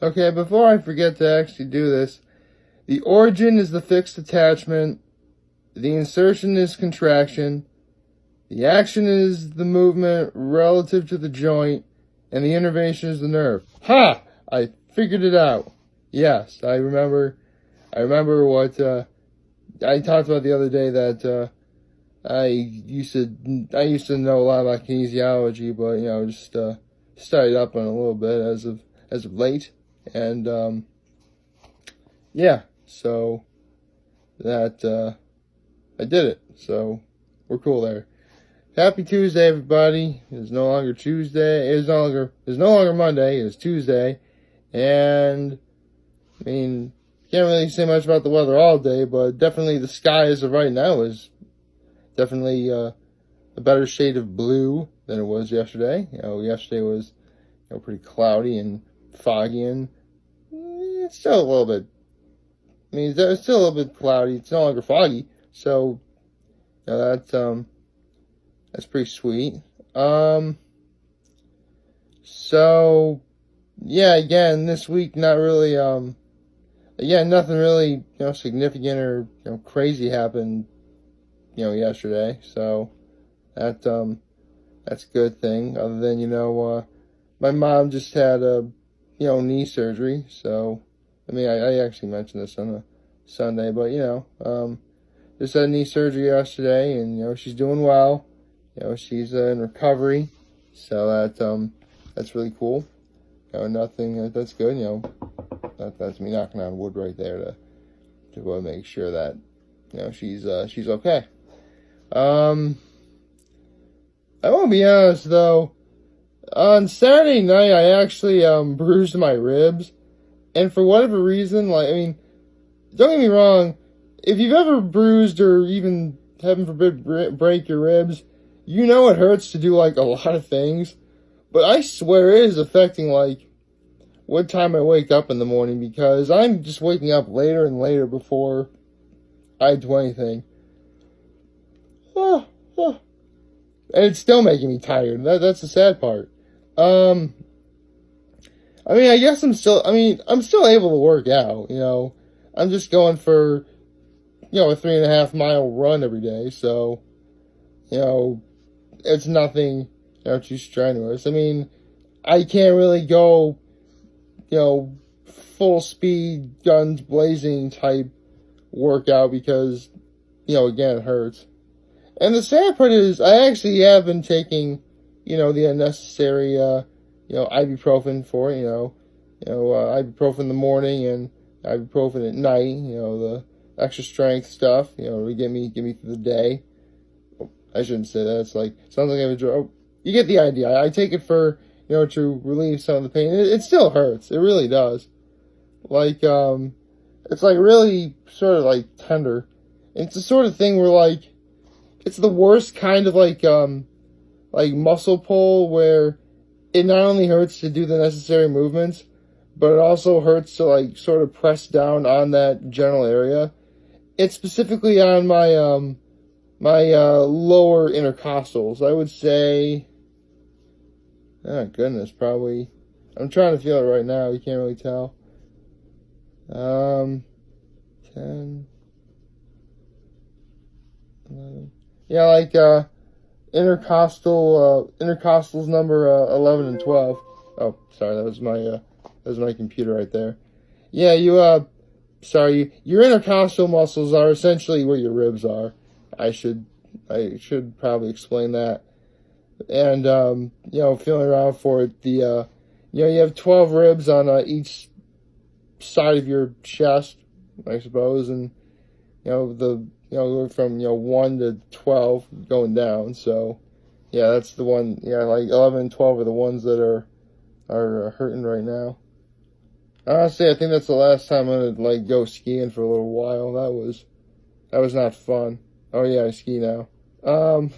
Okay, before I forget to actually do this, the origin is the fixed attachment, the insertion is contraction, the action is the movement relative to the joint, and the innervation is the nerve. Ha! I figured it out. Yes, I remember what I talked about the other day, that I used to know a lot about kinesiology, but just studied up on it a little bit as of late, and yeah, so that I did it. So we're cool there. Happy Tuesday, everybody. It's no longer Tuesday. It's no longer Monday. It's Tuesday, and I mean, can't really say much about the weather all day, but definitely the sky as of right now is definitely a better shade of blue than it was yesterday. Yesterday was pretty cloudy and foggy, and it's still a little bit. I mean, it's still a little bit cloudy. It's no longer foggy, so that's pretty sweet. So yeah, again, this week not really nothing really significant or crazy happened yesterday, so that's a good thing, other than my mom just had a knee surgery. So I mean, I actually mentioned this on a Sunday, but just had knee surgery yesterday, and she's doing well. She's in recovery, so that's really cool. Nothing. That's good. That's me knocking on wood right there to make sure that she's okay. I won't be honest though. On Saturday night, I actually bruised my ribs, and for whatever reason, don't get me wrong, if you've ever bruised or even, heaven forbid, break your ribs, it hurts to do a lot of things, but I swear it is affecting what time I wake up in the morning, because I'm just waking up later and later before I do anything. And it's still making me tired. That's the sad part. I guess I'm still able to work out, I'm just going for, a 3.5 mile run every day. So, it's nothing, too strenuous. I can't really go, full speed, guns blazing type workout because, again, it hurts. And the sad part is I actually have been taking, the unnecessary, ibuprofen for it, ibuprofen in the morning and ibuprofen at night, the extra strength stuff, to get me through the day. I shouldn't say that. It's sounds like I have a drug. You get the idea. I take it for, to relieve some of the pain. It still hurts. It really does. It's really sort of tender. It's the sort of thing where it's the worst kind of muscle pull, where it not only hurts to do the necessary movements, but it also hurts to sort of press down on that general area. It's specifically on my my lower intercostals. I would say, oh goodness, probably. I'm trying to feel it right now. You can't really tell. 10, 11. Yeah, intercostals number 11 and 12. Oh, sorry, that was my computer right there. Yeah, your intercostal muscles are essentially where your ribs are. I should probably explain that. And feeling around for it, you have 12 ribs on each side of your chest, I suppose, and from 1 to 12 going down. So yeah, that's the one. Yeah, 11 and 12 are the ones that are hurting right now. Honestly, I think that's the last time I'm gonna go skiing for a little while. That was not fun. Oh yeah, I ski now. Well,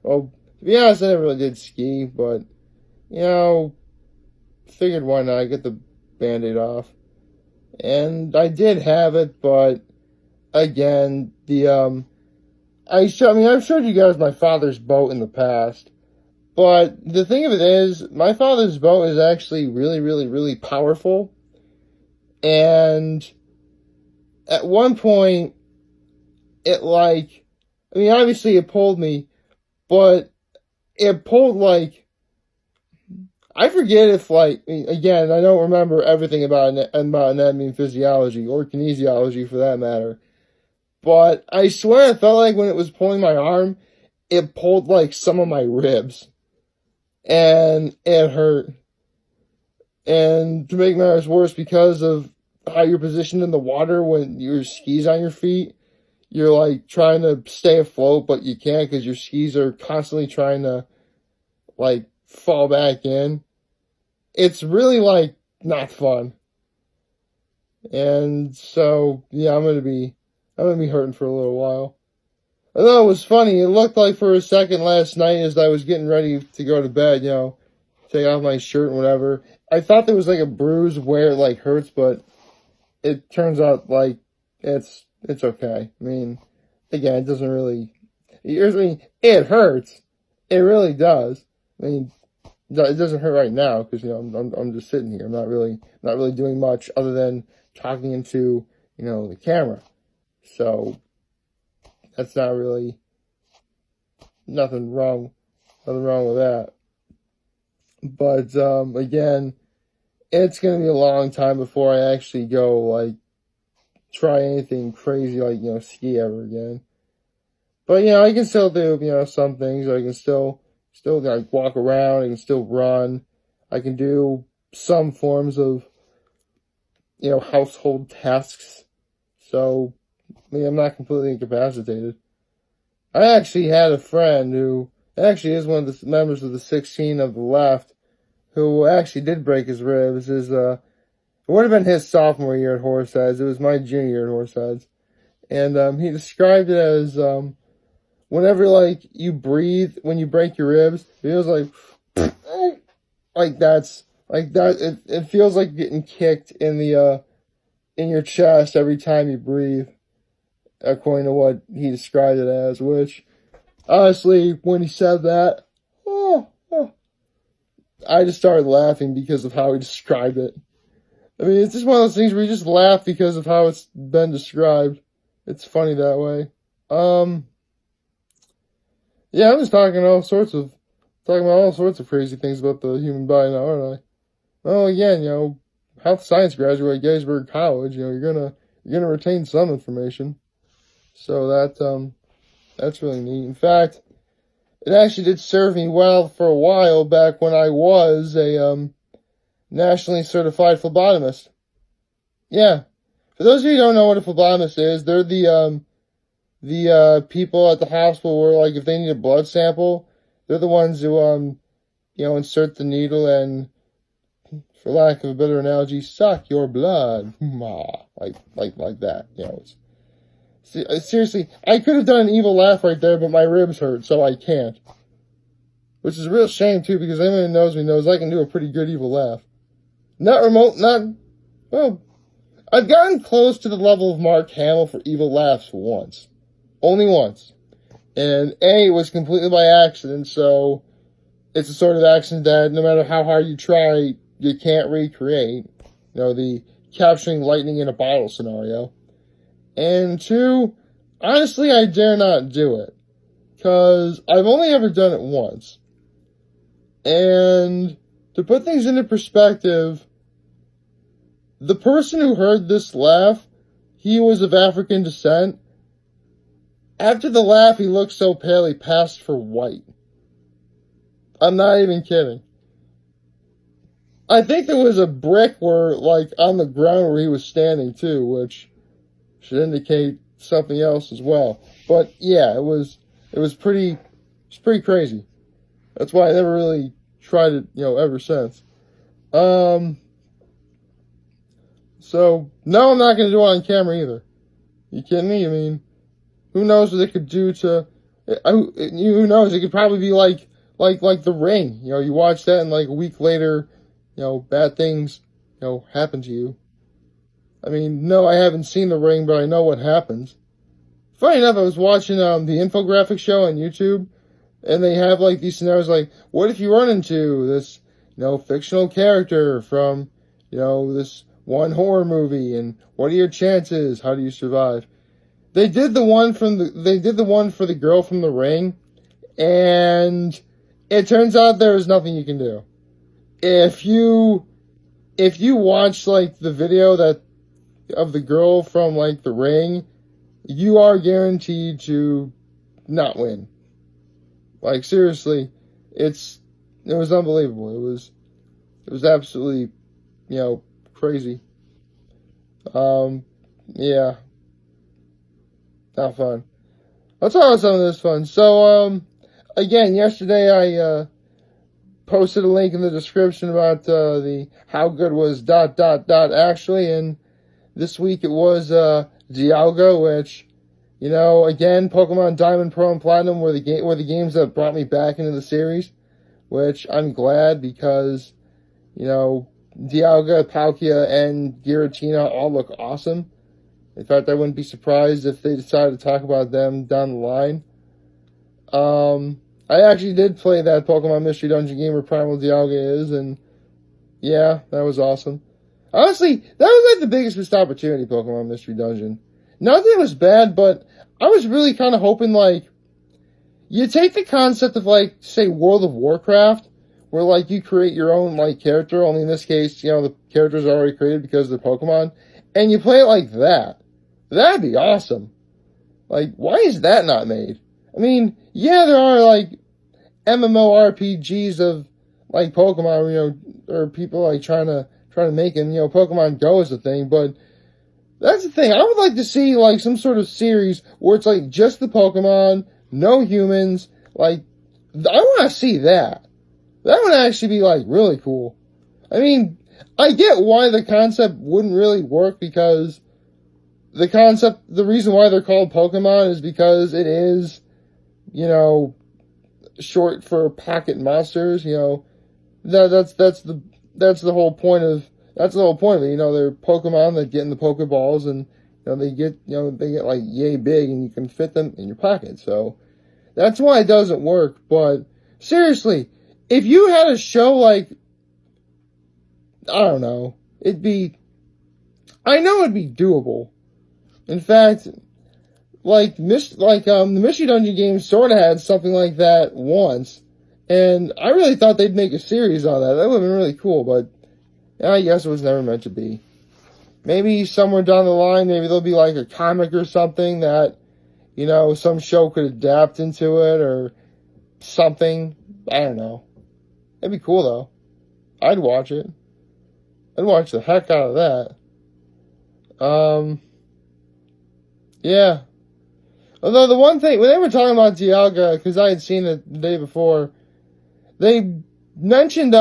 to be honest, I never really did ski, but figured why not get the Band-Aid off. And I did have it, but again, I've showed you guys my father's boat in the past, but the thing of it is, my father's boat is actually really, really, really powerful. And at one point, it like, I mean, obviously it pulled me, but it pulled like, I forget if like, again, I don't remember everything about anatomy and physiology, or kinesiology for that matter. But I swear I felt like when it was pulling my arm, it pulled like some of my ribs. And it hurt. And to make matters worse, because of how you're positioned in the water when your skis on your feet, you're like trying to stay afloat, but you can't because your skis are constantly trying to like fall back in. It's really like not fun. And so, yeah, I'm gonna be hurting for a little while. I thought it was funny. It looked like for a second last night as I was getting ready to go to bed, take off my shirt and whatever. I thought there was like a bruise where it like hurts, but it turns out like it's okay. I mean, again, it doesn't really. It hurts. It really does. I mean, it doesn't hurt right now because I'm just sitting here. I'm not really doing much other than talking into the camera. So that's not really nothing wrong with that. But again, it's gonna be a long time before I actually go like try anything crazy like ski ever again. But I can still do some things. I can still like walk around. I can still run. I can do some forms of household tasks. So I mean, I'm not completely incapacitated. I actually had a friend who actually is one of the members of the 16 of the left who actually did break his ribs. It would have been his sophomore year at Horseheads. It was my junior year at Horseheads. And he described it as whenever like you breathe when you break your ribs, it feels like that's like that. It feels like getting kicked in your chest every time you breathe, according to what he described it as. Which honestly, when he said that, I just started laughing because of how he described it. I mean, it's just one of those things where you just laugh because of how it's been described. It's funny that way. Yeah, I'm just talking about all sorts of crazy things about the human body now, aren't I? Well, again, health science graduate at Gettysburg College, you're gonna retain some information. So that's really neat. In fact, it actually did serve me well for a while back when I was a nationally certified phlebotomist. Yeah. For those of you who don't know what a phlebotomist is, they're the people at the hospital where, like, if they need a blood sample, they're the ones who insert the needle and, for lack of a better analogy, suck your blood. Like that. Seriously, I could have done an evil laugh right there, but my ribs hurt, so I can't. Which is a real shame, too, because anyone who knows me knows I can do a pretty good evil laugh. I've gotten close to the level of Mark Hamill for evil laughs once. Only once. And it was completely by accident, so it's a sort of accident that no matter how hard you try, you can't recreate. The capturing lightning in a bottle scenario. And two, honestly, I dare not do it. Because I've only ever done it once. And to put things into perspective, the person who heard this laugh, he was of African descent. After the laugh, he looked so pale he passed for white. I'm not even kidding. I think there was a brick on the ground where he was standing too, which should indicate something else as well. But yeah, it was pretty crazy. That's why I never really tried it, ever since. So no, I'm not going to do it on camera either. You kidding me? I mean, who knows what it could do to? Who knows? It could probably be like The Ring. You watch that and like a week later, bad things, happen to you. I mean, no, I haven't seen The Ring, but I know what happens. Funny enough, I was watching the infographic show on YouTube, and they have like these scenarios like, what if you run into this, fictional character from, this one horror movie, and what are your chances? How do you survive? They did the one for the girl from The Ring, and it turns out there is nothing you can do. If you watch like the video of the girl from like The Ring, you are guaranteed to not win. Like, seriously, it was unbelievable. It was absolutely, crazy. Yeah, not fun. Let's talk about some of this fun. So, again, yesterday I posted a link in the description about the how good was ... actually, and this week it was Dialga, which, again, Pokemon Diamond, Pearl, and Platinum were the games that brought me back into the series, which I'm glad because, Dialga, Palkia, and Giratina all look awesome. In fact, I wouldn't be surprised if they decided to talk about them down the line. I actually did play that Pokemon Mystery Dungeon game where Primal Dialga is, and yeah, that was awesome. Honestly, that was like the biggest missed opportunity, Pokemon Mystery Dungeon. Not that it was bad, but I was really kind of hoping, like, you take the concept of, like, say, World of Warcraft, where, like, you create your own, like, character, only in this case, the characters are already created because they're Pokemon, and you play it like that. That'd be awesome. Like, why is that not made? I mean, yeah, there are, like, MMORPGs of, like, Pokemon, or people, like, trying to make it, Pokemon Go is a thing, but that's the thing. I would like to see, like, some sort of series where it's, like, just the Pokemon, no humans, like, I want to see that. That would actually be, like, really cool. I mean, I get why the concept wouldn't really work, because the reason why they're called Pokemon is because it is, short for pocket monsters, that's the whole point of it. They're Pokemon that get in the Pokeballs, and they get like yay big, and you can fit them in your pocket. So that's why it doesn't work. But seriously, if you had a show like, I don't know, I know it'd be doable. In fact, the Mystery Dungeon game sort of had something like that once, and I really thought they'd make a series on that. That would have been really cool, but I guess it was never meant to be. Maybe somewhere down the line, maybe there'll be like a comic or something that, some show could adapt into it or something. I don't know. It'd be cool, though. I'd watch it. I'd watch the heck out of that. Yeah. Although the one thing, when they were talking about Dialga, because I had seen it the day before, they mentioned,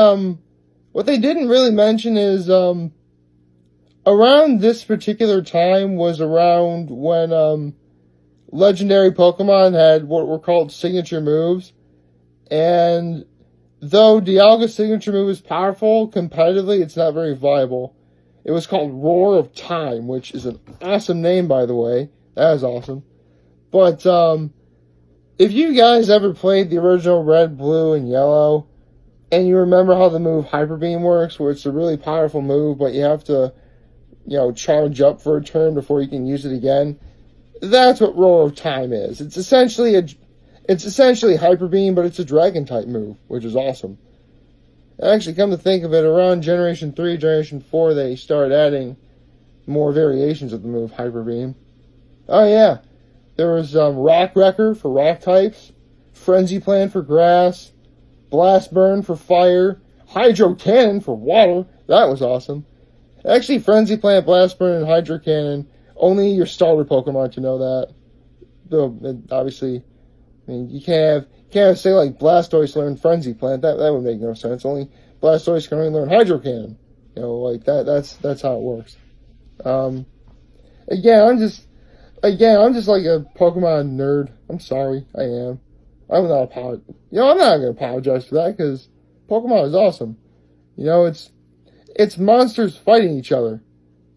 what they didn't really mention is, around this particular time was around when, legendary Pokemon had what were called signature moves. And though Dialga's signature move is powerful, competitively, it's not very viable. It was called Roar of Time, which is an awesome name, by the way. That is awesome. But, if you guys ever played the original Red, Blue, and Yellow, and you remember how the move Hyper Beam works, where it's a really powerful move, but you have to, charge up for a turn before you can use it again, that's what Roar of Time is. It's essentially Hyper Beam, but it's a Dragon-type move, which is awesome. Actually, come to think of it, around Generation 3, Generation 4, they started adding more variations of the move Hyper Beam. Oh, yeah. There was Rock Wrecker for rock types, Frenzy Plant for grass, Blast Burn for fire, Hydro Cannon for water. That was awesome. Actually, Frenzy Plant, Blast Burn, and Hydro Cannon, only your starter Pokemon can know that. Though, obviously, you can't say like Blastoise learn Frenzy Plant. That would make no sense. Only Blastoise can only learn Hydro Cannon. That's how it works. Again, I'm just like a Pokemon nerd. I'm sorry, I am. I'm not gonna apologize for that, because Pokemon is awesome. It's monsters fighting each other.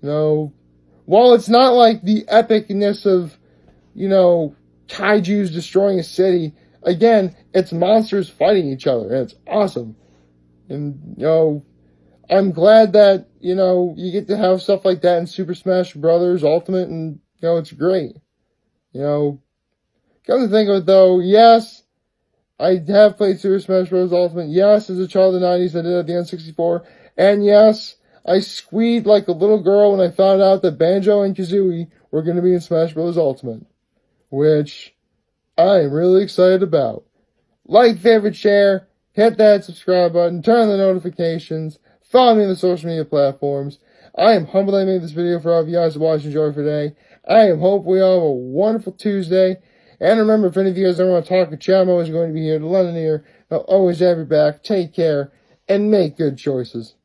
While it's not like the epicness of, kaijus destroying a city, again, it's monsters fighting each other, and it's awesome. And, I'm glad that, you get to have stuff like that in Super Smash Brothers Ultimate, and, it's great. Come to think of it, though, yes, I have played Super Smash Bros. Ultimate. Yes, as a child of the 90s, I did at the N64. And yes, I squeaked like a little girl when I found out that Banjo and Kazooie were going to be in Smash Bros. Ultimate, which I am really excited about. Like, favorite, share, hit that subscribe button, turn on the notifications, follow me on the social media platforms. I am humbled I made this video for all of you guys to watch and enjoy for today. I am hoping we all have a wonderful Tuesday. And remember, if any of you guys ever want to talk to Chad, I'm always going to be here to lend an ear. I'll always have your back. Take care and make good choices.